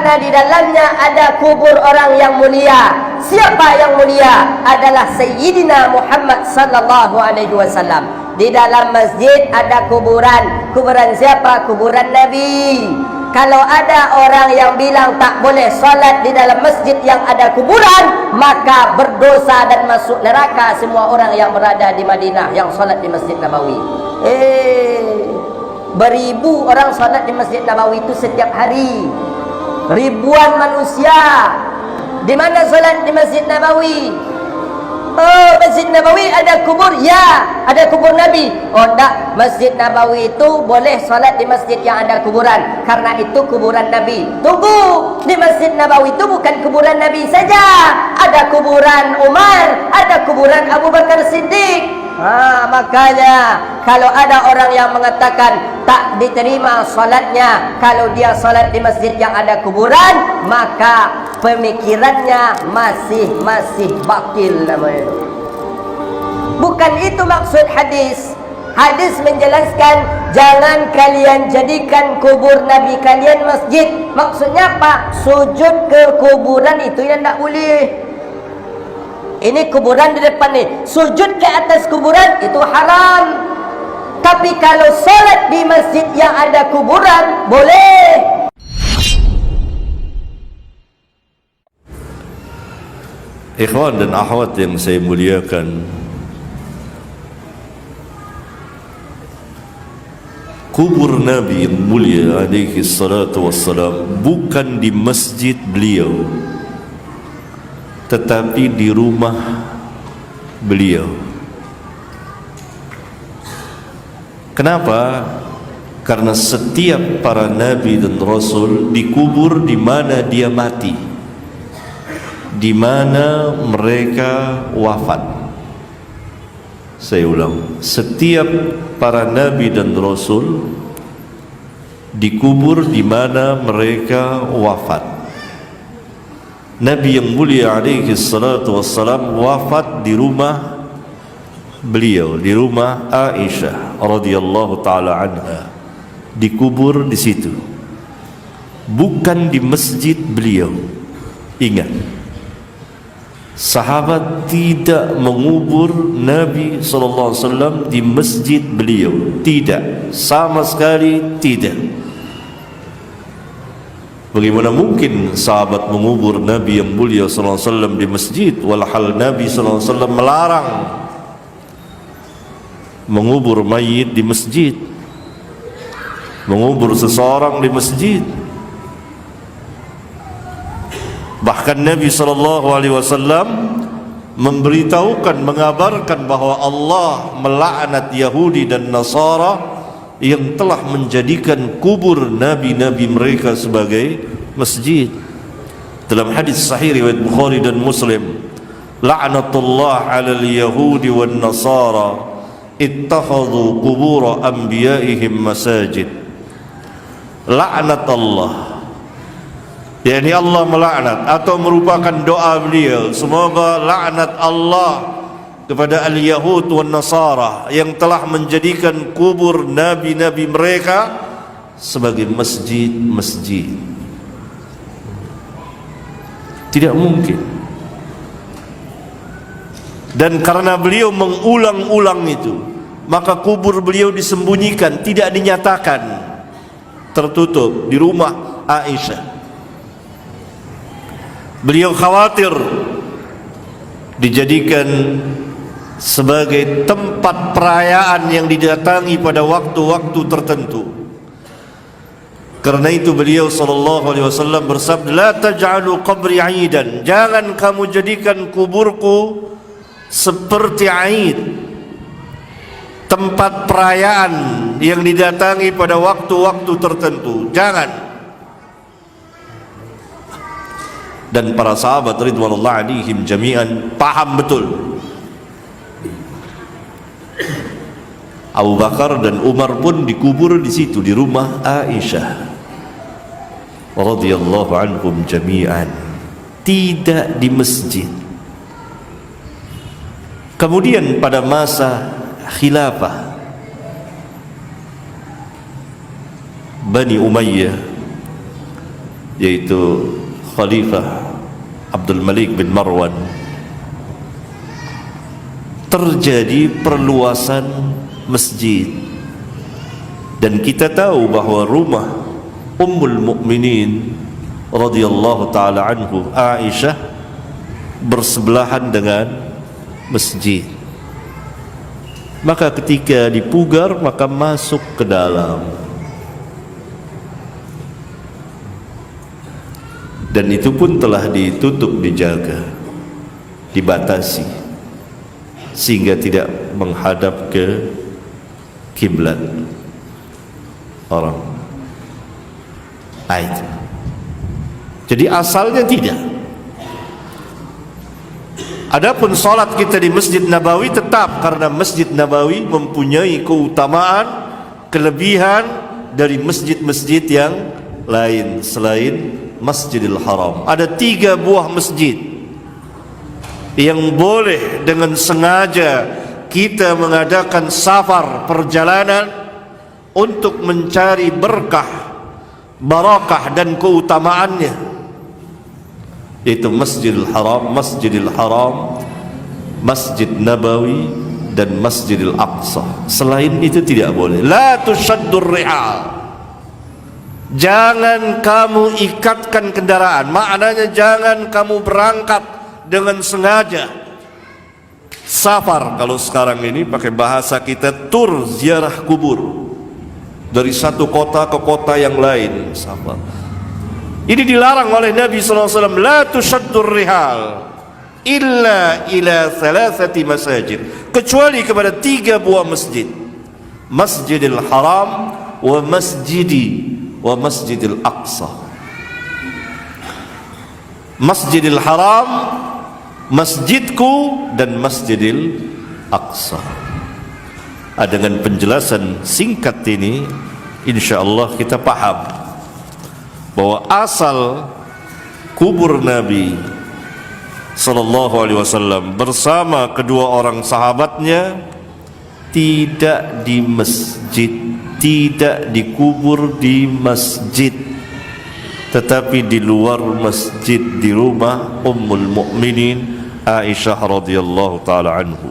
karena di dalamnya ada kubur orang yang mulia. Siapa yang mulia? Adalah Sayyidina Muhammad sallallahu alaihi wasallam. Di dalam masjid ada kuburan. Kuburan siapa? Kuburan Nabi. Kalau ada orang yang bilang tak boleh solat di dalam masjid yang ada kuburan, maka berdosa dan masuk neraka semua orang yang berada di Madinah yang solat di Masjid Nabawi. Beribu orang solat di Masjid Nabawi itu setiap hari. Ribuan manusia. Di mana solat di Masjid Nabawi? Oh, Masjid Nabawi ada kubur? Ya, ada kubur Nabi. Oh, tak. Masjid Nabawi itu boleh solat di masjid yang ada kuburan, karena itu kuburan Nabi. Tunggu, di Masjid Nabawi itu bukan kuburan Nabi saja. Ada kuburan Umar, ada kuburan Abu Bakar Siddiq. Makanya kalau ada orang yang mengatakan tak diterima solatnya kalau dia solat di masjid yang ada kuburan, maka pemikirannya masih batil namanya. Bukan itu maksud hadis. Hadis menjelaskan jangan kalian jadikan kubur Nabi kalian masjid. Maksudnya apa? Sujud ke kuburan itu yang tak boleh. Ini kuburan di depan ni, sujud ke atas kuburan itu haram. Tapi kalau solat di masjid yang ada kuburan boleh. Ikhwan dan akhwat yang saya muliakan, kubur Nabi yang mulia alaihi salatu wassalam bukan di masjid beliau, tetapi di rumah beliau. Kenapa? Karena setiap para nabi dan rasul dikubur di mana dia mati, di mana mereka wafat. Saya ulang, setiap para nabi dan rasul dikubur di mana mereka wafat. Nabi yang mulia alaihi salatu wassalam wafat di rumah beliau, di rumah Aisyah radhiyallahu taala anha, dikubur di situ, bukan di masjid beliau. Ingat, sahabat tidak mengubur Nabi sallallahu alaihi wasallam di masjid beliau, tidak, sama sekali tidak. Bagaimana mungkin sahabat mengubur Nabi yang mulia sallallahu alaihi wasallam di masjid, walhal Nabi sallallahu alaihi wasallam melarang mengubur mayit di masjid, mengubur seseorang di masjid. Bahkan Nabi sallallahu alaihi wasallam memberitahukan, mengabarkan bahwa Allah melaknat Yahudi dan Nasara yang telah menjadikan kubur nabi-nabi mereka sebagai masjid. Dalam hadis sahih riwayat Bukhari dan Muslim, la'natullah 'alal yahudi wan nasara ittakhadhu qubur anbiya'ihim masajid. Laknat Allah, yakni Allah melaknat atau merupakan doa beliau, semoga laknat Allah kepada al-Yahud wan Nasara yang telah menjadikan kubur nabi-nabi mereka sebagai masjid-masjid. Tidak mungkin. Dan karena beliau mengulang-ulang itu, maka kubur beliau disembunyikan, tidak dinyatakan, tertutup di rumah Aisyah. Beliau khawatir dijadikan sebagai tempat perayaan yang didatangi pada waktu-waktu tertentu. Karena itu beliau sallallahu alaihi wasallam bersabda, la taj'alu qabri 'aidan, jangan kamu jadikan kuburku seperti Aid, tempat perayaan yang didatangi pada waktu-waktu tertentu. Jangan. Dan para sahabat ridwanullah alaihim jami'an paham betul. Abu Bakar dan Umar pun dikubur di situ, di rumah Aisyah radhiyallahu anhum jami'an, tidak di masjid. Kemudian pada masa khilafah Bani Umayyah, yaitu Khalifah Abdul Malik bin Marwan, terjadi perluasan masjid. Dan kita tahu bahwa rumah Ummul Mukminin radhiyallahu taala anhu Aisyah bersebelahan dengan masjid. Maka ketika dipugar, maka masuk ke dalam. Dan itu pun telah ditutup, dijaga, dibatasi, sehingga tidak menghadap ke kiblat orang. Itu. Jadi asalnya tidak. Adapun salat kita di Masjid Nabawi tetap, karena Masjid Nabawi mempunyai keutamaan, kelebihan dari masjid-masjid yang lain selain Masjidil Haram. Ada 3 buah masjid yang boleh dengan sengaja kita mengadakan safar, perjalanan untuk mencari berkah, barakah dan keutamaannya, yaitu Masjidil Haram, Masjid Nabawi dan Masjidil Aqsa. Selain itu tidak boleh. La tushaddur rihal. Jangan kamu ikatkan kendaraan. Maknanya jangan kamu berangkat dengan sengaja. Safar, kalau sekarang ini pakai bahasa kita, tur ziarah kubur, dari satu kota ke kota yang lain. Safar ini dilarang oleh Nabi SAW. La tushaddur rihal illa ila 3 masajid, kecuali kepada 3 buah masjid. Masjidil Haram wa Masjidil Aqsa. Masjidil Haram, masjidku, dan Masjidil Aqsa. Dengan penjelasan singkat ini, insyaallah kita paham bahwa asal kubur Nabi sallallahu alaihi wasallam bersama kedua orang sahabatnya tidak di masjid, tidak dikubur di masjid, tetapi di luar masjid, di rumah Ummul Mukminin Aisyah radhiyallahu taala anhu.